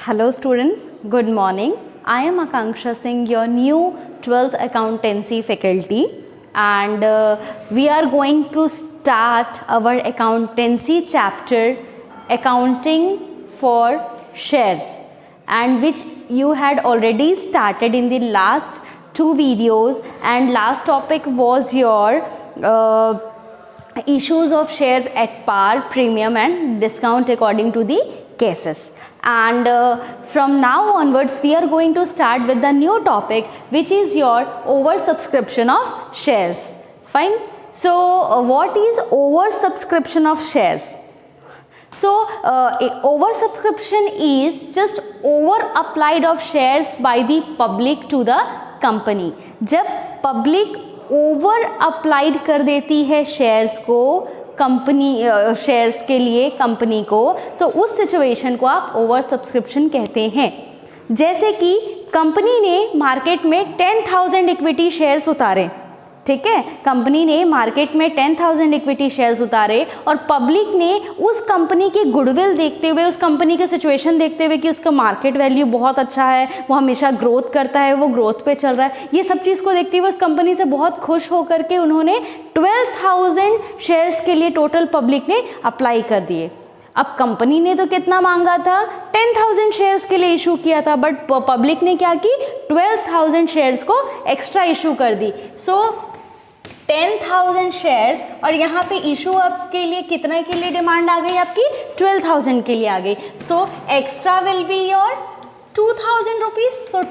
Hello students, good morning. I am Akanksha Singh, your new 12th accountancy faculty, and we are going to start our accountancy chapter, accounting for shares, and which you had already started in the last two videos, and last topic was your issues of shares at par, premium and discount according to the cases. And from now onwards we are going to start with the new topic, which is your oversubscription of shares. Fine. So what is oversubscription of shares? So oversubscription is just over applied of shares by the public to the company. जब public over applied कर देती है shares को company shares के लिए company को, तो उस सिचुएशन को आप ओवर सब्सक्रिप्शन कहते हैं। जैसे कि कंपनी ने मार्केट में 10,000 इक्विटी शेयर्स उतारे, ठीक है, कंपनी ने मार्केट में 10,000 इक्विटी शेयर्स उतारे और पब्लिक ने उस कंपनी की गुडविल देखते हुए, उस कंपनी की सिचुएशन देखते हुए कि उसका मार्केट वैल्यू बहुत अच्छा है, वो हमेशा ग्रोथ करता है, वो ग्रोथ पे चल रहा है, ये सब चीज़ को देखते हुए उस कंपनी से बहुत खुश होकर के उन्होंने 12,000 शेयर्स के लिए टोटल पब्लिक ने अप्लाई कर दिए। अब कंपनी ने तो कितना मांगा था, 10,000 शेयर्स के लिए इशू किया था, बट पब्लिक ने क्या की, 12,000 शेयर्स को एक्स्ट्रा इशू कर दी। सो 10,000 शेयर्स और यहाँ पे इशू आपके लिए कितना के लिए डिमांड आ गई, आपकी 12,000 के लिए आ गई। So extra will be your 2,000 rupees. So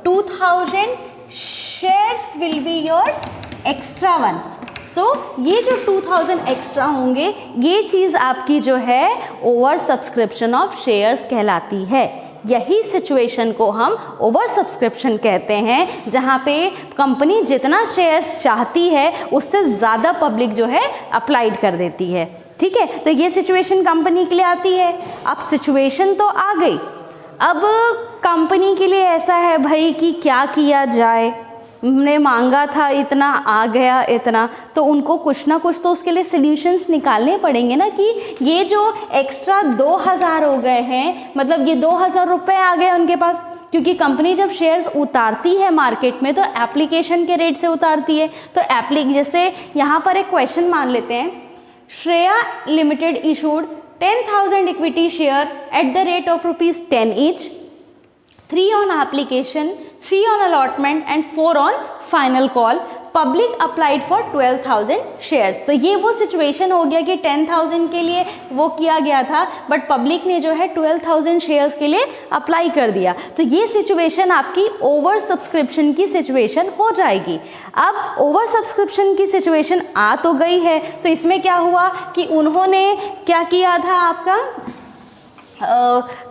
2,000 shares will be your extra one. So ये जो 2,000 एक्स्ट्रा होंगे, ये चीज़ आपकी जो है ओवर सब्सक्रिप्शन ऑफ शेयर्स कहलाती है। यही सिचुएशन को हम ओवर सब्सक्रिप्शन कहते हैं, जहाँ पे कंपनी जितना शेयर्स चाहती है उससे ज़्यादा पब्लिक जो है अप्लाइड कर देती है, ठीक है। तो ये सिचुएशन कंपनी के लिए आती है। अब सिचुएशन तो आ गई, अब कंपनी के लिए ऐसा है भाई कि क्या किया जाए, हमने मांगा था इतना, आ गया इतना, तो उनको कुछ ना कुछ तो उसके लिए सॉल्यूशंस निकालने पड़ेंगे ना, कि ये जो एक्स्ट्रा 2,000 हो गए हैं, मतलब ये 2,000 रुपये आ गए उनके पास, क्योंकि कंपनी जब शेयर्स उतारती है मार्केट में तो एप्लीकेशन के रेट से उतारती है। तो जैसे यहाँ पर एक क्वेश्चन मान लेते हैं, Shreya limited issued 10,000 equity share at the rate of ₹10 each, 3 on application, 3 on allotment and 4 on final call. Public applied for 12,000 shares. तो ये वो सिचुएशन हो गया कि 10,000 के लिए वो किया गया था, बट पब्लिक ने जो है 12,000 शेयर्स के लिए अप्लाई कर दिया। तो ये सिचुएशन आपकी ओवर सब्सक्रिप्शन की सिचुएशन हो जाएगी। अब ओवर सब्सक्रिप्शन की सिचुएशन आ तो गई है, तो इसमें क्या हुआ कि उन्होंने क्या किया था, आपका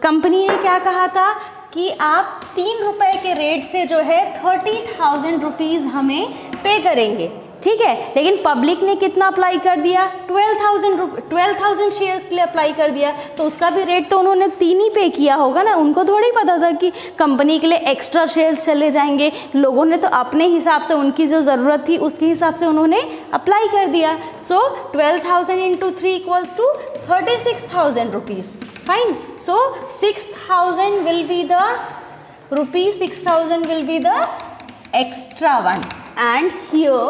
कंपनी ने क्या कहा था कि आप 3 रुपए के रेट से जो है 30,000 रुपीज़ हमें पे करेंगे, ठीक है। लेकिन पब्लिक ने कितना अप्लाई कर दिया, 12,000 शेयर्स के लिए अप्लाई कर दिया, तो उसका भी रेट तो उन्होंने 3 ही पे किया होगा ना। उनको थोड़ी पता था कि कंपनी के लिए एक्स्ट्रा शेयर्स चले जाएंगे। लोगों ने तो अपने हिसाब से, उनकी जो ज़रूरत थी उसके हिसाब से उन्होंने अप्लाई कर दिया। सो 12,000 into 3 = 36,000 rupees. Fine. So 6,000 will be the extra one, and here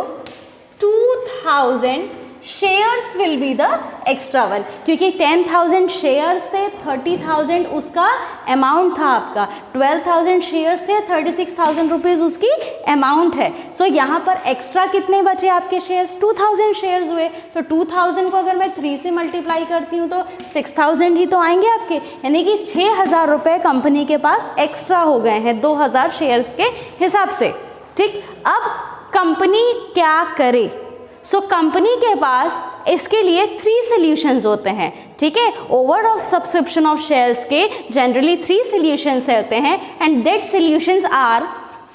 2,000 shares will be the extra one, क्योंकि 10,000 शेयर्स थे, 30,000 उसका अमाउंट था आपका, 12,000 शेयर्स थे, 36,000 रुपीज़ उसकी अमाउंट है। सो यहाँ पर एक्स्ट्रा कितने बचे आपके शेयर्स, 2,000 शेयर्स हुए। तो 2,000 को अगर मैं 3 से मल्टीप्लाई करती हूँ तो 6,000 ही तो आएंगे आपके, यानी कि 6,000 रुपये कंपनी के पास एक्स्ट्रा हो गए हैं 2,000 शेयर्स के हिसाब से, ठीक। अब कंपनी क्या करे, सो कंपनी के पास इसके लिए 3 सॉल्यूशंस होते हैं, ठीक है। Over of subscription of shares के जनरली 3 सॉल्यूशंस होते हैं, and that solutions are,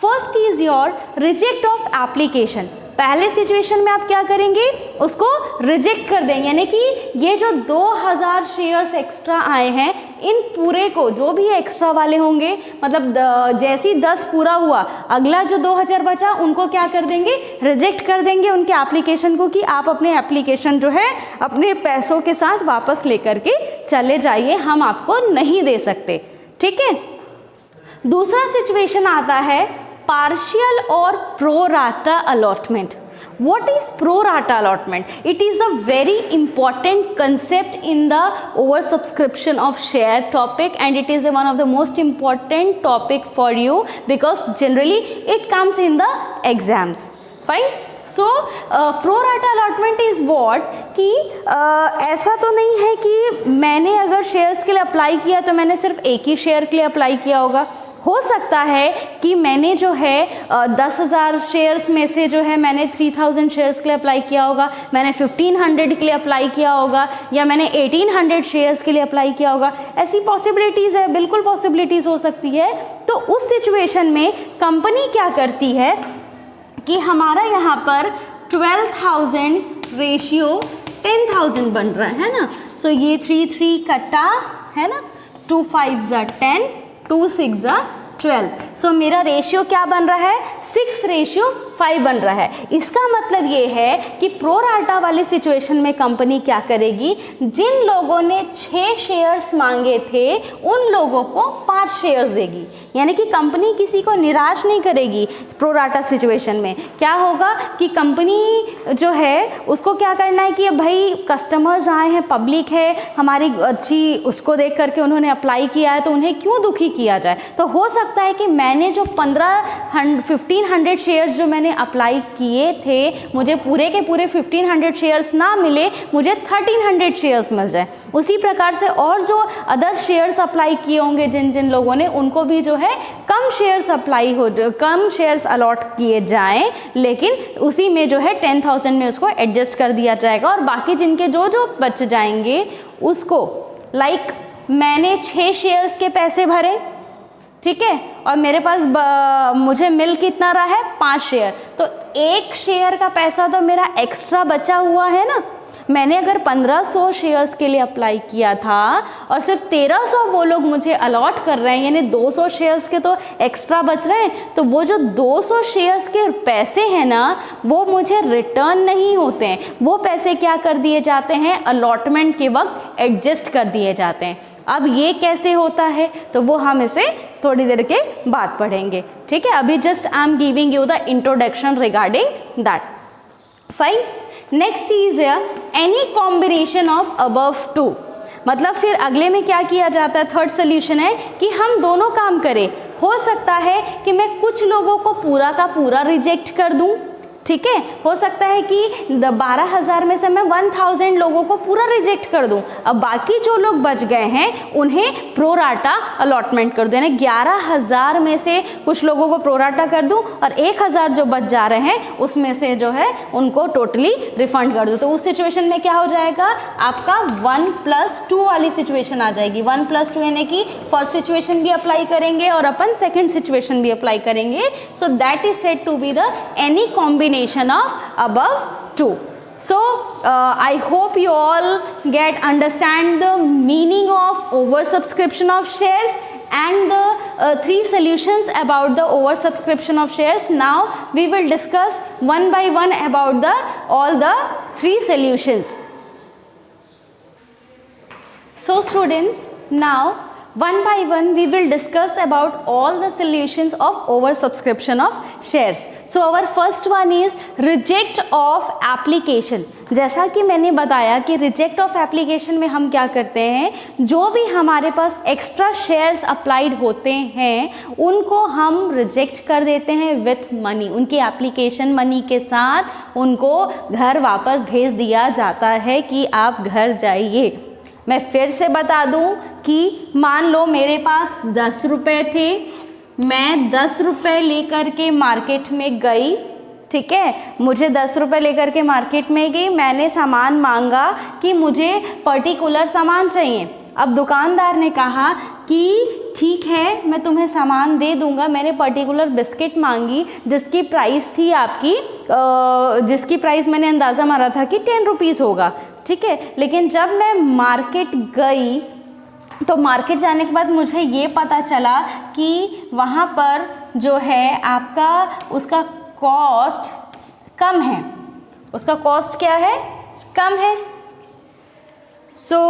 first is your reject of application. पहले सिचुएशन में आप क्या करेंगे, उसको रिजेक्ट कर देंगे, यानी कि ये जो 2,000 शेयर्स एक्स्ट्रा आए हैं, इन पूरे को, जो भी एक्स्ट्रा वाले होंगे, मतलब जैसे ही 10 पूरा हुआ, अगला जो 2,000 बचा उनको क्या कर देंगे, रिजेक्ट कर देंगे उनके एप्लीकेशन को, कि आप अपने एप्लीकेशन जो है अपने पैसों के साथ वापस लेकर के चले जाइए, हम आपको नहीं दे सकते, ठीक है। दूसरा सिचुएशन आता है पार्शियल और pro rata allotment. What is pro rata allotment? It is a very important concept in the oversubscription of share topic, and it is one of the most important topic for you because generally it comes in the exams. Fine. So pro rata allotment is what कि ऐसा तो नहीं है कि मैंने अगर shares के लिए अप्लाई किया तो मैंने सिर्फ एक ही शेयर के लिए अप्लाई किया होगा। हो सकता है कि मैंने जो है 10,000 शेयर्स में से जो है मैंने 3,000 शेयर्स के लिए अप्लाई किया होगा, मैंने 1,500 के लिए अप्लाई किया होगा, या मैंने 1,800 शेयर्स के लिए अप्लाई किया होगा। ऐसी पॉसिबिलिटीज़ है, बिल्कुल पॉसिबिलिटीज़ हो सकती है। तो उस सिचुएशन में कंपनी क्या करती है कि हमारा यहाँ पर 12,000 रेशियो 10,000 बन रहा है ना। सो ये 3 कटा है ना, 2 5 10, 2 6 12। सो मेरा रेशियो क्या बन रहा है, 6:5 बन रहा है। इसका मतलब ये है कि प्रो राटा वाले सिचुएशन में कंपनी क्या करेगी, जिन लोगों ने 6 शेयर्स मांगे थे उन लोगों को 5 शेयर्स देगी। यानी कि कंपनी किसी को निराश नहीं करेगी। प्रो राटा सिचुएशन में क्या होगा कि कंपनी जो है उसको क्या करना है कि भाई कस्टमर्स आए हैं, पब्लिक है हमारी अच्छी, उसको देख करके उन्होंने अप्लाई किया है तो उन्हें क्यों दुखी किया जाए। तो हो सकता है कि मैंने जो 1,500 शेयर्स जो मैंने अप्लाई किए थे, मुझे पूरे के पूरे 1,500 शेयर्स ना मिले, मुझे 1,300 शेयर्स मिल जाए। उसी प्रकार से और जो अदर शेयर्स अप्लाई किए होंगे जिन जिन लोगों ने, उनको भी जो है कम शेयर्स अलॉट किए जाएं, लेकिन उसी में जो है 10,000 में उसको एडजस्ट कर दिया जाएगा। और बाकी जिनके जो जो बच जाएंगे उसको मैंने 6 शेयर्स के पैसे भरे, ठीक है, और मेरे पास मुझे मिल कितना रहा है, 5 शेयर, तो 1 शेयर का पैसा तो मेरा एक्स्ट्रा बचा हुआ है ना। मैंने अगर 1,500 शेयर्स के लिए अप्लाई किया था और सिर्फ 1,300 वो लोग मुझे अलॉट कर रहे हैं, यानी 200 शेयर्स के तो एक्स्ट्रा बच रहे हैं। तो वो जो 200 शेयर्स के पैसे हैं ना, वो मुझे रिटर्न नहीं होते हैं, वो पैसे क्या कर दिए जाते हैं, अलॉटमेंट के वक्त एडजस्ट कर दिए जाते हैं। अब ये कैसे होता है तो वो हम इसे थोड़ी देर के बाद पढ़ेंगे, ठीक है। अभी just I am giving you the introduction regarding that. Fine. Next is any combination of above 2। मतलब फिर अगले में क्या किया जाता है, थर्ड सोल्यूशन है कि हम दोनों काम करें। हो सकता है कि मैं कुछ लोगों को पूरा का पूरा रिजेक्ट कर दूं, ठीक है। हो सकता है कि 12,000 में से मैं 1,000 लोगों को पूरा रिजेक्ट कर दूं। अब बाकी जो लोग बच गए हैं उन्हें प्रो राटा अलॉटमेंट कर दूं, यानी 11,000 में से कुछ लोगों को प्रो राटा कर दूं और 1,000 जो बच जा रहे हैं उसमें से जो है उनको टोटली रिफंड कर दूं। तो उस सिचुएशन में क्या हो जाएगा, आपका 1+2 वाली सिचुएशन आ जाएगी। 1+2 यानी कि फर्स्ट सिचुएशन भी अप्लाई करेंगे और अपन सेकेंड सिचुएशन भी अप्लाई करेंगे। So that is said to be the any combination of above 2. So I hope you all understand the meaning of oversubscription of shares and the 3 solutions about the oversubscription of shares. Now we will discuss one by one about all the 3 solutions. So students, now one by one we will discuss about all the solutions of oversubscription of shares. So our first one is reject of application. जैसा कि मैंने बताया कि reject of application में हम क्या करते हैं, जो भी हमारे पास एक्स्ट्रा शेयर्स अप्लाइड होते हैं उनको हम रिजेक्ट कर देते हैं विथ मनी। उनकी एप्लीकेशन मनी के साथ उनको घर वापस भेज दिया जाता है कि आप घर जाइए। मैं फिर से बता दूं कि मान लो मेरे पास 10 रुपये थे, मैं 10 रुपये लेकर के मार्केट में गई, ठीक है, मुझे 10 रुपये लेकर के मार्केट में गई, मैंने सामान मांगा कि मुझे पर्टिकुलर सामान चाहिए। अब दुकानदार ने कहा कि ठीक है मैं तुम्हें सामान दे दूंगा। मैंने पर्टिकुलर बिस्किट मांगी जिसकी प्राइस थी आपकी जिसकी प्राइस मैंने अंदाज़ा मारा था कि 10 रुपीज़ होगा, ठीक है। लेकिन जब मैं मार्केट गई तो मार्केट जाने के बाद मुझे ये पता चला कि वहाँ पर जो है आपका उसका कॉस्ट कम है। उसका कॉस्ट क्या है, कम है। सो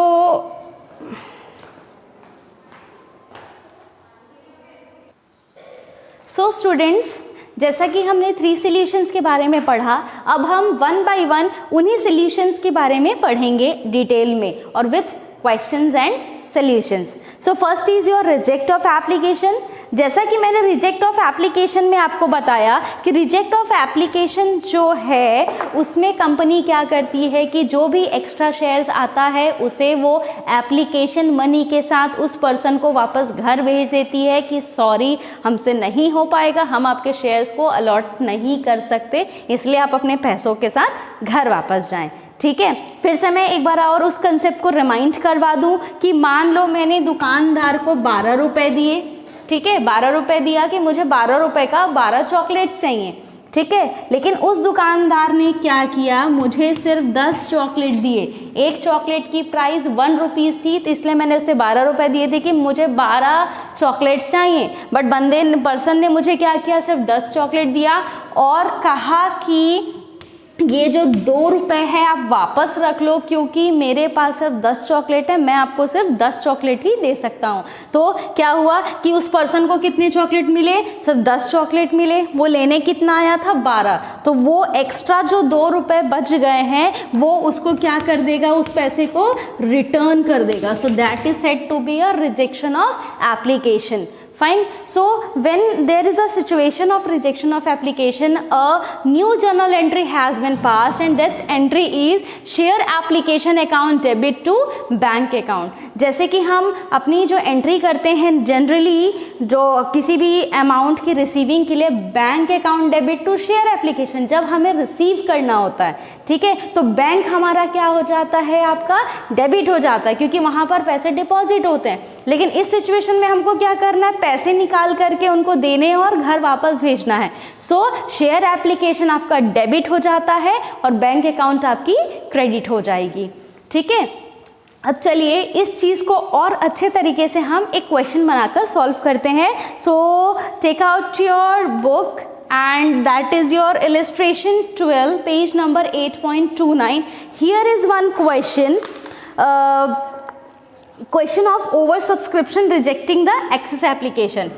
सो स्टूडेंट्स, जैसा कि हमने 3 सॉल्यूशंस के बारे में पढ़ा, अब हम 1 बाय 1 उन्हीं सॉल्यूशंस के बारे में पढ़ेंगे डिटेल में और with questions and solutions. So first is your reject of application. जैसा कि मैंने रिजेक्ट ऑफ एप्लीकेशन में आपको बताया कि रिजेक्ट ऑफ एप्लीकेशन जो है उसमें कंपनी क्या करती है कि जो भी एक्स्ट्रा शेयर्स आता है उसे वो एप्लीकेशन मनी के साथ उस पर्सन को वापस घर भेज देती है कि सॉरी, हमसे नहीं हो पाएगा, हम आपके शेयर्स को अलॉट नहीं कर सकते, इसलिए आप अपने पैसों के साथ घर वापस जाएं। ठीक है, फिर से मैं एक बार और उस कंसेप्ट को रिमाइंड करवा दूं कि मान लो मैंने दुकानदार को 12 रुपये दिए, ठीक है, 12 रुपये दिया कि मुझे 12 रुपये का 12 चॉकलेट्स चाहिए, ठीक है, लेकिन उस दुकानदार ने क्या किया, मुझे सिर्फ 10 चॉकलेट दिए। एक चॉकलेट की प्राइस 1 रुपीज़ थी, तो इसलिए मैंने उसे 12 रुपये दिए थे कि मुझे 12 चॉकलेट्स चाहिए, बट पर्सन ने मुझे क्या किया, सिर्फ 10 चॉकलेट दिया और कहा कि ये जो 2 रुपये है आप वापस रख लो क्योंकि मेरे पास सिर्फ 10 चॉकलेट है, मैं आपको सिर्फ 10 चॉकलेट ही दे सकता हूँ। तो क्या हुआ कि उस पर्सन को कितने चॉकलेट मिले, सिर्फ 10 चॉकलेट मिले, वो लेने कितना आया था, 12, तो वो एक्स्ट्रा जो 2 रुपये बच गए हैं वो उसको क्या कर देगा, उस पैसे को रिटर्न कर देगा। So that is said to be a rejection of application. Fine. So when there is a situation of rejection of application, a new journal entry has been passed and that entry is share application account debit to bank account. जैसे कि हम अपनी जो entry करते हैं generally जो किसी भी अमाउंट की रिसीविंग के लिए bank account debit to share application, जब हमें रिसीव करना होता है, ठीक है, तो बैंक हमारा क्या हो जाता है, आपका डेबिट हो जाता है क्योंकि वहाँ पर पैसे डिपॉजिट होते हैं। लेकिन इस सिचुएशन में हमको क्या करना है, पैसे निकाल करके उनको देने और घर वापस भेजना है। सो शेयर एप्लीकेशन आपका डेबिट हो जाता है और बैंक अकाउंट आपकी क्रेडिट हो जाएगी। ठीक है, अब चलिए इस चीज़ को और अच्छे तरीके से हम एक क्वेश्चन बनाकर सॉल्व करते हैं। So take out your book and that is your illustration 12, page number 8.29. Here is one question, question of oversubscription rejecting the excess application.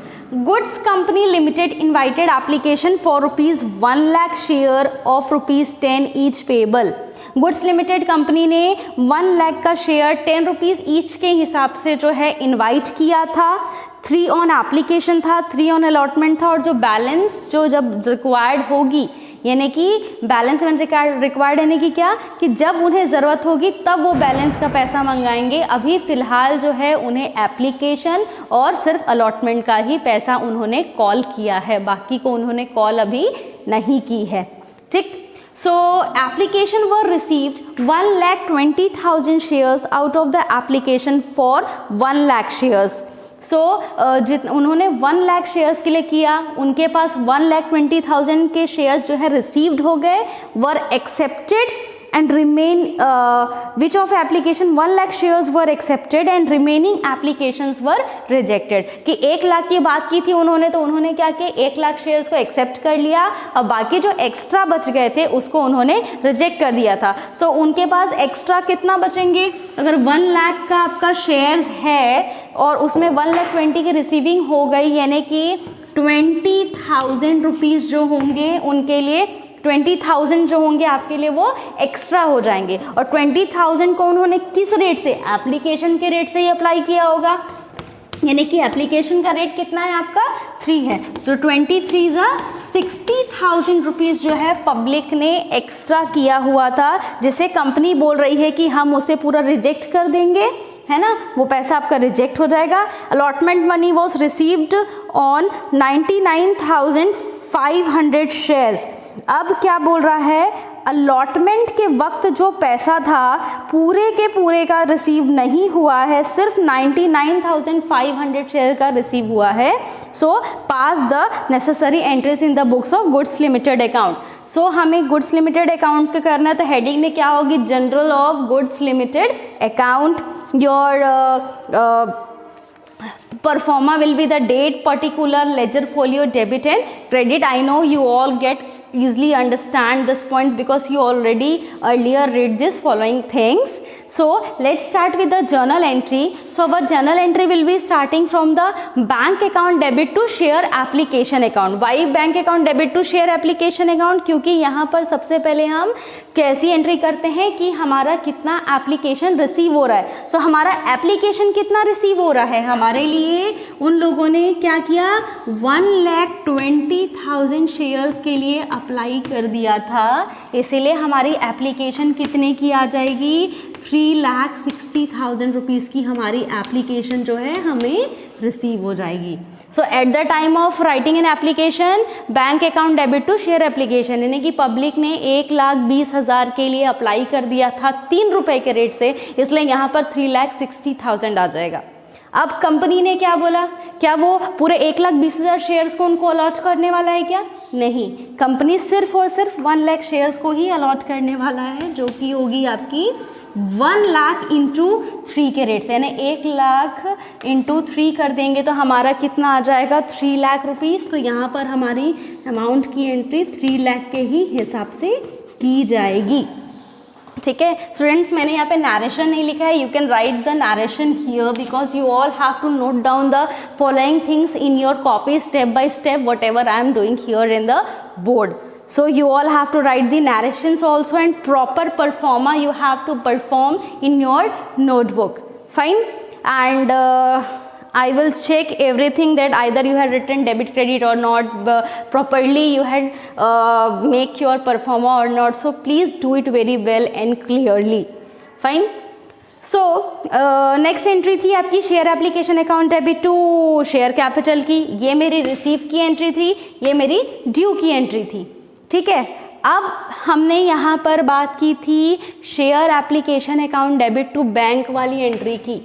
Goods Company Limited invited application for rupees 1 lakh share of rupees 10 each payable. Goods limited company ने 1 लाख का share 10 rupees each के हिसाब से जो है invite किया था। 3 on application था, 3 ऑन अलॉटमेंट था और जो बैलेंस जो जब रिक्वायर्ड होगी, यानी कि बैलेंस व्हेन रिक्वायर्ड यानी कि क्या, कि जब उन्हें ज़रूरत होगी तब वो बैलेंस का पैसा मंगाएंगे। अभी फ़िलहाल जो है उन्हें एप्लीकेशन और सिर्फ अलॉटमेंट का ही पैसा उन्होंने कॉल किया है, बाकी को उन्होंने कॉल अभी नहीं की है। ठीक, so application were received 1,20,000 shares out of the application for 1 lakh shares. So उन्होंने 1 लाख शेयर्स के लिए किया, उनके पास 1,20,000 के शेयर्स जो है रिसीव्ड हो गए, वर accepted and remain which of application 1 lakh shares were accepted and remaining applications were rejected. कि 1 लाख की बात की थी उन्होंने, तो उन्होंने क्या किया, 1 लाख शेयर्स को एक्सेप्ट कर लिया और बाकी जो एक्स्ट्रा बच गए थे उसको उन्होंने रिजेक्ट कर दिया था। सो उनके पास एक्स्ट्रा कितना बचेंगे, अगर 1 लाख का आपका शेयर्स है और उसमें 1,20,000 की रिसीविंग हो गई, यानी कि 20,000 रुपीज़ जो होंगे उनके लिए 20,000 जो होंगे आपके लिए वो एक्स्ट्रा हो जाएंगे। और 20,000 को उन्होंने किस रेट से, एप्लीकेशन के रेट से ही अप्लाई किया होगा, यानी कि एप्लीकेशन का रेट कितना है आपका 3 है, तो 23 60,000 रुपीज़ जो है पब्लिक ने एक्स्ट्रा किया हुआ था, जिसे कंपनी बोल रही है कि हम उसे पूरा रिजेक्ट कर देंगे, है ना, वो पैसा आपका रिजेक्ट हो जाएगा। Allotment money was received on 99,500 shares. अब क्या बोल रहा है, अलॉटमेंट के वक्त जो पैसा था पूरे के पूरे का रिसीव नहीं हुआ है, सिर्फ 99,500 शेयर का रिसीव हुआ है। So pass the necessary entries in the books of goods limited account. So हमें गुड्स लिमिटेड अकाउंट का करना है, तो हेडिंग में क्या होगी, general of goods limited account. Your performa will be the date, particular, ledger folio, debit and credit. I know you all get easily understand this points because you already earlier read this following things. So let's start with the journal entry. So our journal entry will be starting from the bank account debit to share application account. Why bank account debit to share application account? क्योंकि यहाँ पर सबसे पहले हम कैसी entry करते हैं कि हमारा कितना एप्लीकेशन रिसीव हो रहा है. सो हमारा एप्लीकेशन कितना रिसीव हो रहा है, हमारे लिए उन लोगों ने क्या किया, 1,20,000 शेयर्स के लिए अप्लाई कर दिया था. इसीलिए हमारी एप्लीकेशन कितने की आ जाएगी, 3,60,000 रुपीज़ की हमारी एप्लीकेशन जो है हमें रिसीव हो जाएगी. So at the time of writing an application bank account debit to share application, यानी कि पब्लिक ने 1,20,000 के लिए अप्लाई कर दिया था 3 रुपये के रेट से, इसलिए यहाँ पर 3,60,000 आ जाएगा. अब कंपनी ने क्या बोला, क्या वो पूरे 1,20,000 शेयर्स को उनको अलॉट करने वाला है क्या? नहीं, कंपनी सिर्फ और सिर्फ 1 लाख शेयर्स को ही अलॉट करने वाला है, जो कि होगी आपकी 1 लाख इंटू 3 के रेट से, यानी 1 लाख इंटू 3 कर देंगे तो हमारा कितना आ जाएगा, 3 लाख रुपीज़. तो यहाँ पर हमारी अमाउंट की एंट्री 3 लाख के ही हिसाब से की जाएगी. ठीक है स्टूडेंट्स, मैंने यहाँ पे नरेशन नहीं लिखा है. You can write the narration here because you all have to note down the following things in your copy step by step whatever I am doing here in the board. So you all have to write the narrations also, and proper performa you have to perform in your notebook. Fine. And I will check everything that either you had written debit credit or not, properly you had make your performa or not. So please do it very well and clearly. Fine. So next entry थी आपकी share application account debit to share capital की. ये मेरी receive की entry थी, ये मेरी due की एंट्री थी. ठीक है, अब हमने यहाँ पर बात की थी share application account debit to bank वाली एंट्री की.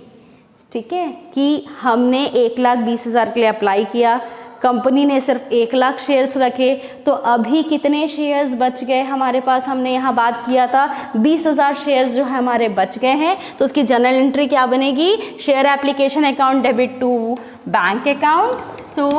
ठीक है, कि हमने 1,20,000 के लिए अप्लाई किया, कंपनी ने सिर्फ 1 लाख शेयर्स रखे, तो अभी कितने शेयर्स बच गए हमारे पास, हमने यहाँ बात किया था 20,000 शेयर्स जो है हमारे बच गए हैं. तो उसकी जनरल एंट्री क्या बनेगी, share application account debit to bank account. So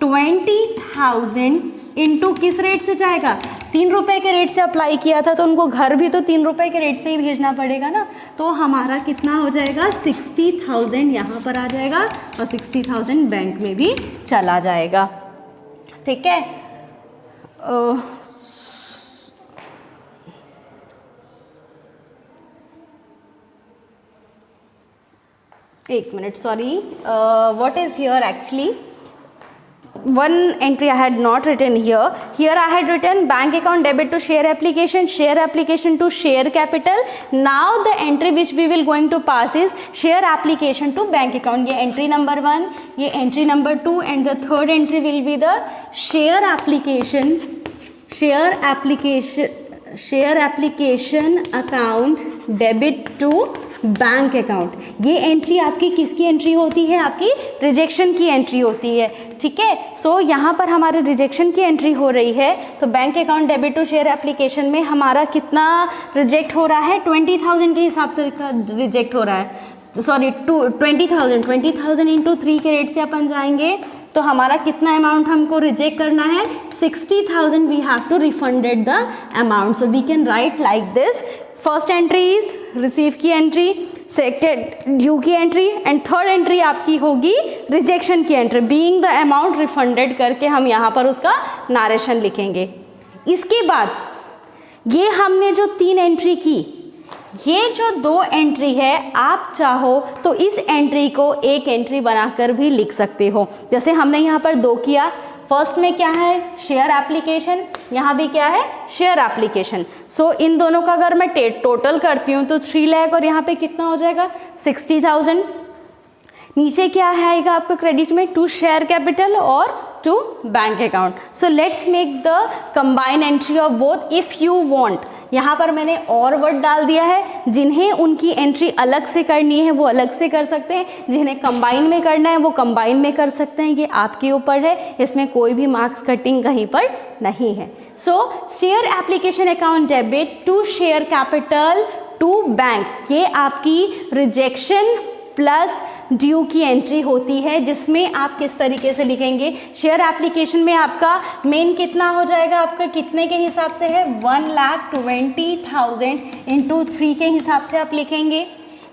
20,000 into किस रेट से जाएगा, 3 रुपये के रेट से अप्लाई किया था, तो उनको घर भी तो 3 रुपये के रेट से ही भेजना पड़ेगा ना. तो हमारा कितना हो जाएगा, 60,000 यहाँ पर आ जाएगा और 60,000 बैंक में भी चला जाएगा. ठीक है, एक minute, sorry, what is here actually one entry I had not written here. Here I had written bank account debit to share application to share capital. Now the entry which we will going to pass is share application to bank account. ये entry number 1, ये entry number 2, and the third entry will be the share application account debit to bank account. ये entry आपकी किसकी entry होती है, आपकी rejection की entry होती है. ठीक है, सो यहाँ पर हमारे रिजेक्शन की एंट्री हो रही है, तो bank account debit to share application में हमारा कितना रिजेक्ट हो रहा है, 20,000 के हिसाब से रिजेक्ट हो रहा है. सॉरी 20,000 इंटू 3 के रेट से अपन जाएंगे तो हमारा कितना अमाउंट हमको रिजेक्ट करना है, 60,000 we have to refunded the amount. So we can write like this. First entry is receive की एंट्री, सेकेंड ड्यू की एंट्री, एंड थर्ड एंट्री आपकी होगी रिजेक्शन की entry. Being the amount refunded करके हम यहाँ पर उसका नारेशन लिखेंगे. इसके बाद ये हमने जो 3 एंट्री की, ये जो 2 एंट्री है, आप चाहो तो इस एंट्री को एक एंट्री बनाकर भी लिख सकते हो. जैसे हमने यहाँ पर 2 किया, फर्स्ट में क्या है, शेयर एप्लीकेशन, यहाँ भी क्या है, शेयर एप्लीकेशन. सो इन दोनों का अगर मैं टोटल करती हूँ तो 3 लाख और यहाँ पे कितना हो जाएगा, 60,000. नीचे क्या आएगा आपका क्रेडिट में, टू शेयर कैपिटल और to bank account. So let's make the combine entry of both if you want. यहाँ पर मैंने और वर्ड डाल दिया है, जिन्हें उनकी एंट्री अलग से करनी है वो अलग से कर सकते हैं, जिन्हें कंबाइन में करना है वो कंबाइन में कर सकते हैं. ये आपके ऊपर है, इसमें कोई भी मार्क्स कटिंग कहीं पर नहीं है. So share application account debit to share capital to bank, ये आपकी रिजेक्शन प्लस ड्यू की एंट्री होती है, जिसमें आप किस तरीके से लिखेंगे। शेयर एप्लीकेशन में आपका मेन कितना हो जाएगा, आपका कितने के हिसाब से है, 1,20,000 इंटू 3 के हिसाब से आप लिखेंगे।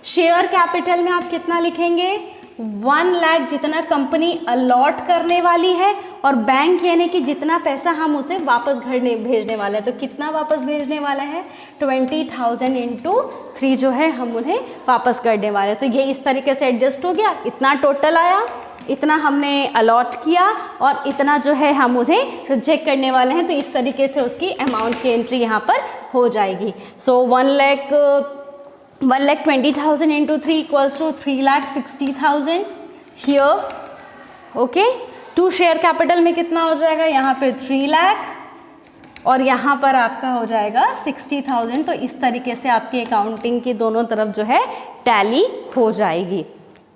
शेयर कैपिटल में आप कितना लिखेंगे, 1 लाख जितना कंपनी अलॉट करने वाली है, और बैंक यानी कि जितना पैसा हम उसे वापस घर भेजने वाला है, तो कितना वापस भेजने वाला है, 20,000 इंटू 3 जो है हम उन्हें वापस करने वाले हैं। तो ये इस तरीके से एडजस्ट हो गया, इतना टोटल आया, इतना हमने अलॉट किया, और इतना जो है हम उन्हें रिजेक्ट करने वाले हैं। तो इस तरीके से उसकी अमाउंट की एंट्री यहाँ पर हो जाएगी। So 1,20,000 into 3 equals to 3,60,000 here. Okay, to share capital में कितना हो जाएगा, यहाँ पे 3 लाख, और यहाँ पर आपका हो जाएगा 60,000। तो इस तरीके से आपकी अकाउंटिंग की दोनों तरफ जो है टैली हो जाएगी।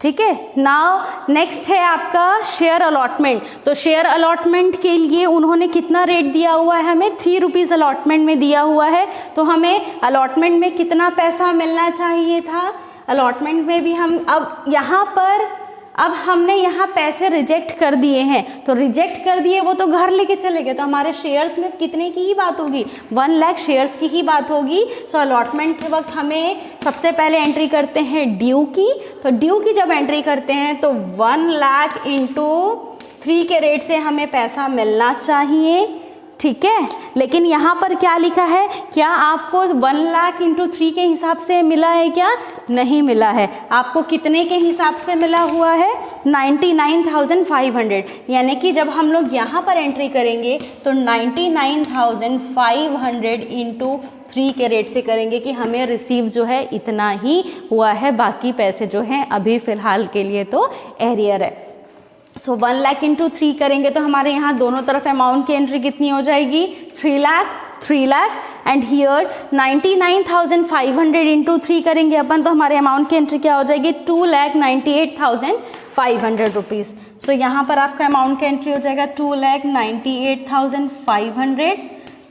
ठीक है, नाउ नेक्स्ट है आपका शेयर अलॉटमेंट। तो शेयर अलॉटमेंट के लिए उन्होंने कितना रेट दिया हुआ है, हमें 3 रुपीज़ अलॉटमेंट में दिया हुआ है। तो हमें अलॉटमेंट में कितना पैसा मिलना चाहिए था, अलॉटमेंट में भी हम अब हमने यहाँ पैसे रिजेक्ट कर दिए हैं, तो रिजेक्ट कर दिए वो तो घर लेके चले गए, तो हमारे शेयर्स में कितने की ही बात होगी, 1 लाख शेयर्स की ही बात होगी। सो अलॉटमेंट के वक्त हमें सबसे पहले एंट्री करते हैं ड्यू की। तो ड्यू की जब एंट्री करते हैं तो 1 लाख इंटू 3 के रेट से हमें पैसा मिलना चाहिए। ठीक है, लेकिन यहाँ पर क्या लिखा है, क्या आपको 1 लाख इंटू 3 के हिसाब से मिला है, क्या नहीं मिला है, आपको कितने के हिसाब से मिला हुआ है, 99,500। यानी कि जब हम लोग यहाँ पर एंट्री करेंगे तो 99,500 इंटू 3 के रेट से करेंगे कि हमें रिसीव जो है इतना ही हुआ है, बाकी पैसे जो हैं अभी फ़िलहाल के लिए तो एरियर है। सो 1 लाख इंटू 3 करेंगे तो हमारे यहाँ दोनों तरफ अमाउंट की एंट्री कितनी हो जाएगी, 3 lakh, 3 lakh, and here 99,500 into 3 करेंगे अपन, तो हमारे अमाउंट की एंट्री क्या हो जाएगी, 2,98,500 रुपीज़। सो यहाँ पर आपका अमाउंट की एंट्री हो जाएगा 2,98,500,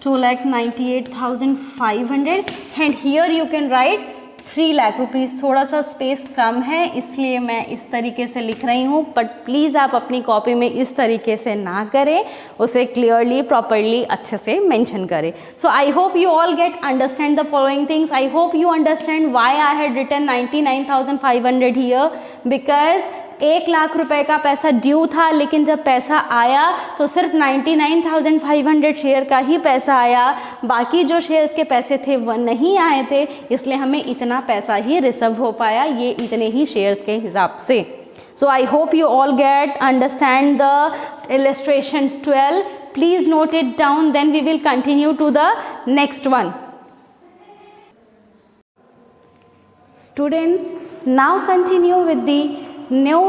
2,98,500, and here you can right 3 lakh rupees. थोड़ा सा स्पेस कम है इसलिए मैं इस तरीके से लिख रही हूँ, बट प्लीज़ आप अपनी कॉपी में इस तरीके से ना करें, उसे क्लियरली प्रॉपरली अच्छे से मेंशन करें। So I hope you all get understand the following things. I hope you understand why I had written 99,500 here, because 1 lakh रुपए का पैसा ड्यू था, लेकिन जब पैसा आया तो सिर्फ 99,500 शेयर का ही पैसा आया, बाकी जो शेयर्स के पैसे थे वह नहीं आए थे, इसलिए हमें इतना पैसा ही रिसीव हो पाया, ये इतने ही शेयर्स के हिसाब से। So I hope you all get understand the illustration 12. Please note it down, then we will continue to the next one. Students, now continue with the new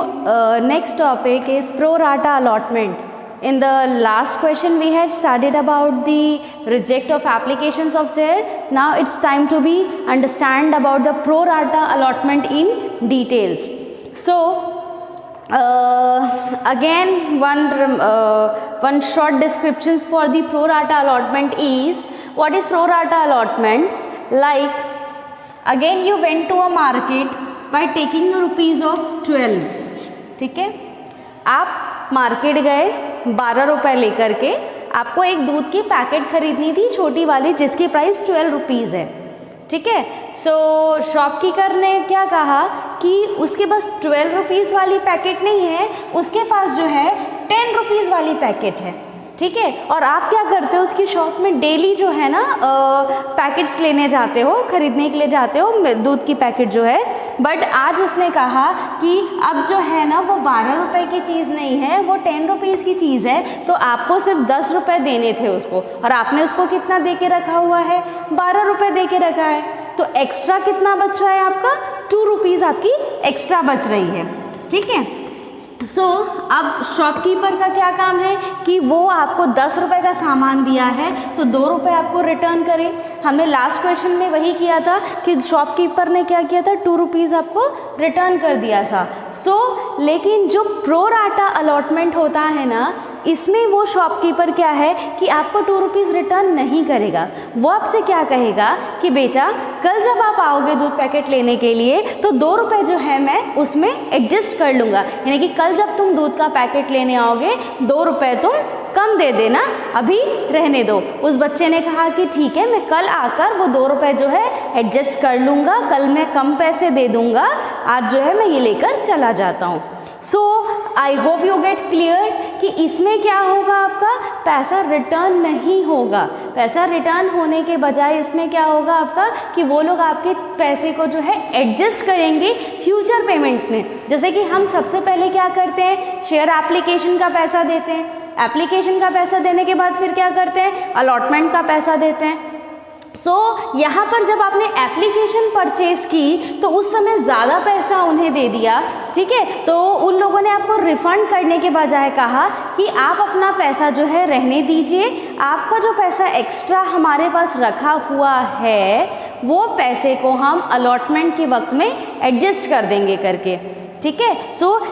next topic is pro rata allotment. In the last question we had studied about the reject of applications of share. Now it's time to be understand about the pro rata allotment in details. So again one short descriptions for the pro rata allotment is, what is pro rata allotment? Like again you went to a market by taking rupees of 12. ठीक है, आप market गए 12 रुपये लेकर के, आपको एक दूध की पैकेट खरीदनी थी छोटी वाली जिसकी प्राइस 12 रुपीज़ है। ठीक है, सो शॉपकीपर ने क्या कहा कि उसके पास 12 रुपीज़ वाली पैकेट नहीं है, उसके पास जो है 10 रुपीज़ वाली पैकेट है। ठीक है, और आप क्या करते हो, उसकी शॉप में डेली जो है ना पैकेट्स लेने जाते हो, खरीदने के लिए जाते हो दूध की पैकेट जो है, बट आज उसने कहा कि अब जो है ना वो 12 रुपये की चीज़ नहीं है, वो 10 रुपीज़ की चीज़ है, तो आपको सिर्फ 10 रुपये देने थे उसको, और आपने उसको कितना दे के रखा हुआ है, 12 रुपये दे के रखा है, तो एक्स्ट्रा कितना बच रहा है आपका, 2 रुपीज़ आपकी एक्स्ट्रा बच रही है। ठीक है, सो अब शॉपकीपर का क्या काम है कि वो आपको 10 रुपये का सामान दिया है तो 2 रुपये आपको रिटर्न करे, हमने लास्ट क्वेश्चन में वही किया था कि शॉपकीपर ने क्या किया था, 2 रुपीज़ आपको रिटर्न कर दिया था। लेकिन जो प्रो राटा अलॉटमेंट होता है ना, इसमें वो शॉपकीपर क्या है कि आपको 2 रुपीज़ रिटर्न नहीं करेगा। वो आपसे क्या कहेगा कि बेटा कल जब आप आओगे दूध पैकेट लेने के लिए तो 2 रुपये जो है मैं उसमें एडजस्ट कर लूँगा, यानी कि कल जब तुम दूध का पैकेट लेने आओगे 2 रुपये तुम कम दे देना, अभी रहने दो। उस बच्चे ने कहा कि ठीक है, मैं कल आकर वो 2 रुपये जो है एडजस्ट कर लूँगा, कल मैं कम पैसे दे दूँगा, आज जो है मैं ये लेकर चला जाता हूँ। So I hope you get clear कि इसमें क्या होगा, आपका पैसा रिटर्न नहीं होगा। पैसा रिटर्न होने के बजाय इसमें क्या होगा आपका कि वो लोग आपके पैसे को जो है एडजस्ट करेंगे फ्यूचर पेमेंट्स में। जैसे कि हम सबसे पहले क्या करते हैं, शेयर एप्लीकेशन का पैसा देते हैं, एप्लीकेशन का पैसा देने के बाद फिर क्या करते हैं, अलॉटमेंट का पैसा देते हैं। यहाँ पर जब आपने एप्लीकेशन परचेज की तो उस समय ज़्यादा पैसा उन्हें दे दिया, ठीक है, तो उन लोगों ने आपको रिफ़ंड करने के बजाय कहा कि आप अपना पैसा जो है रहने दीजिए, आपका जो पैसा एक्स्ट्रा हमारे पास रखा हुआ है वो पैसे को हम अलॉटमेंट के वक्त में एडजस्ट कर देंगे करके, ठीक है।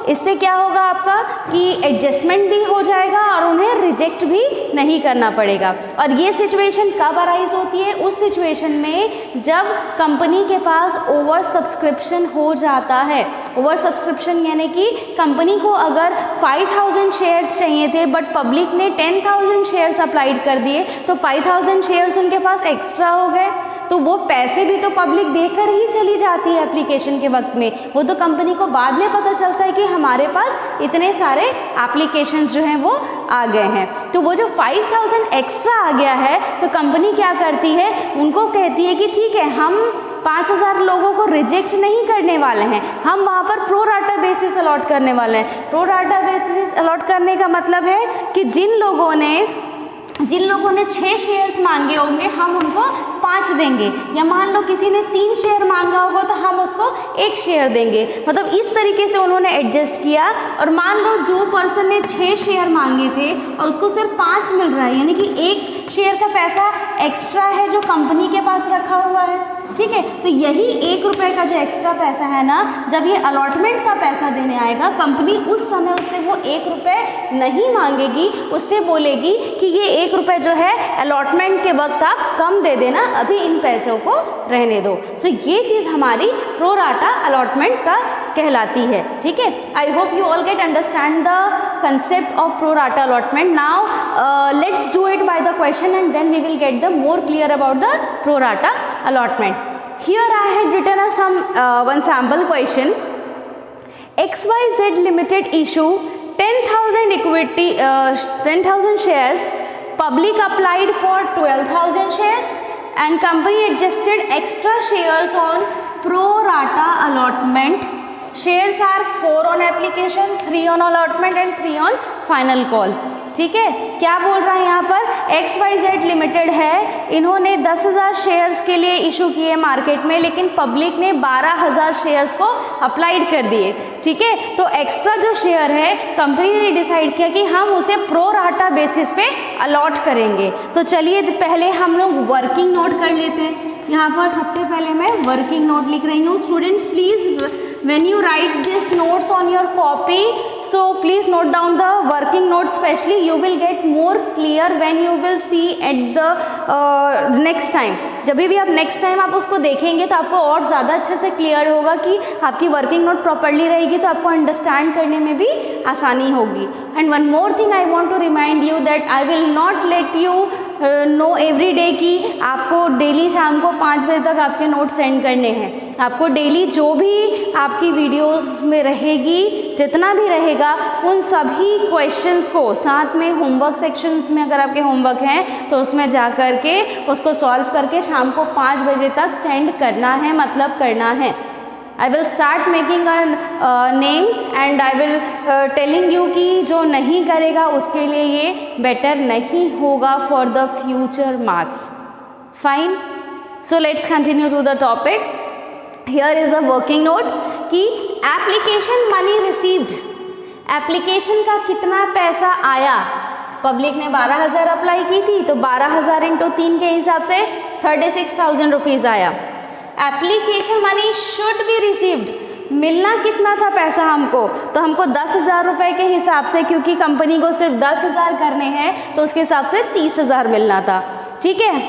इससे क्या होगा आपका कि एडजस्टमेंट भी हो जाएगा और उन्हें रिजेक्ट भी नहीं करना पड़ेगा। और ये सिचुएशन कब अराइज होती है, उस सिचुएशन में जब कंपनी के पास ओवर सब्सक्रिप्शन हो जाता है। ओवर सब्सक्रिप्शन यानी कि कंपनी को अगर 5000 शेयर्स चाहिए थे बट पब्लिक ने 10,000 शेयर्स अप्लाइड कर दिए तो 5000 शेयर्स उनके पास एक्स्ट्रा हो गए, तो वो पैसे भी तो पब्लिक देकर ही चली जाती है एप्लीकेशन के वक्त में। वो तो कंपनी को बाद में पता चलता है कि हमारे पास इतने सारे एप्लीकेशंस जो हैं वो आ गए हैं। तो वो जो 5000 एक्स्ट्रा आ गया है तो कंपनी क्या करती है, उनको कहती है कि ठीक है, हम 5000 लोगों को रिजेक्ट नहीं करने वाले हैं, हम वहाँ पर प्रो राटा बेसिस अलॉट करने वाले हैं। प्रो राटा बेसिस अलॉट करने का मतलब है कि जिन लोगों ने 6 शेयर्स मांगे होंगे हम उनको 5 देंगे, या मान लो किसी ने 3 शेयर मांगा होगा तो हम उसको 1 शेयर देंगे। मतलब इस तरीके से उन्होंने एडजस्ट किया। और मान लो जो पर्सन ने 6 शेयर मांगे थे और उसको सिर्फ 5 मिल रहा है, यानी कि 1 शेयर का पैसा एक्स्ट्रा है जो कंपनी के पास रखा हुआ है, ठीक है। तो यही 1 रुपये का जो एक्स्ट्रा पैसा है ना, जब ये अलॉटमेंट का पैसा देने आएगा कंपनी उस समय उससे वो 1 रुपये नहीं मांगेगी, उससे बोलेगी कि ये 1 रुपये जो है अलॉटमेंट के वक्त आप कम दे देना, अभी इन पैसों को रहने दो। ये चीज़ हमारी प्रो राटा अलॉटमेंट का कहलाती है, ठीक है। आई hope you all get understand the concept of pro rata allotment. Now let's do it by the question and then we will get the more clear about the pro rata allotment. Here I had written one sample question. XYZ Limited issue 10,000 equity 10,000 shares. Public applied for 12,000 shares and company adjusted extra shares on pro rata allotment. Shares are 4 on application, 3 on allotment and 3 on final call. ठीक है, क्या बोल रहा है यहाँ पर, XYZ limited है, इन्होंने 10,000 शेयर्स के लिए इशू किए मार्केट में, लेकिन पब्लिक ने 12,000 शेयर्स को अप्लाइड कर दिए, ठीक है। तो एक्स्ट्रा जो शेयर है कंपनी ने डिसाइड किया कि हम उसे प्रो राटा बेसिस पे अलॉट करेंगे। तो चलिए पहले हम लोग वर्किंग नोट कर लेते हैं। यहाँ पर सबसे पहले मैं वर्किंग नोट लिख रही हूँ। Students please when you write these notes on your copy, so please note down the working notes, especially you will get more clear when you will see at the next time. जब भी आप next time आप उसको देखेंगे तो आपको और ज़्यादा अच्छे से क्लियर होगा कि आपकी वर्किंग नोट प्रॉपरली रहेगी, तो आपको अंडरस्टैंड करने में भी आसानी होगी। And one more thing I want to remind you that I will not let you know every day कि आपको डेली शाम को 5 बजे तक आपके नोट सेंड करने हैं। आपको डेली जो भी आपकी वीडियोस में रहेगी, जितना भी रहेगा, उन सभी क्वेश्चंस को साथ में होमवर्क सेक्शंस में अगर आपके होमवर्क हैं तो उसमें जा कर के उसको सॉल्व करके शाम को 5 बजे तक सेंड करना है, मतलब करना है। I will start making names and I will telling you कि जो नहीं करेगा उसके लिए ये बेटर नहीं होगा for the future marks. Fine. So let's continue to the topic. Here is a working note कि application money received. एप्लीकेशन का कितना पैसा आया, पब्लिक ने 12,000 अप्लाई की थी तो 12,000 × 3 के हिसाब से 36,000 रुपीज़ आया। Application money should be received, मिलना कितना था पैसा हमको, तो हमको 10,000 रुपये के हिसाब से, क्योंकि कंपनी को सिर्फ 10,000 करने हैं तो उसके हिसाब से 30,000 मिलना था। ठीक है,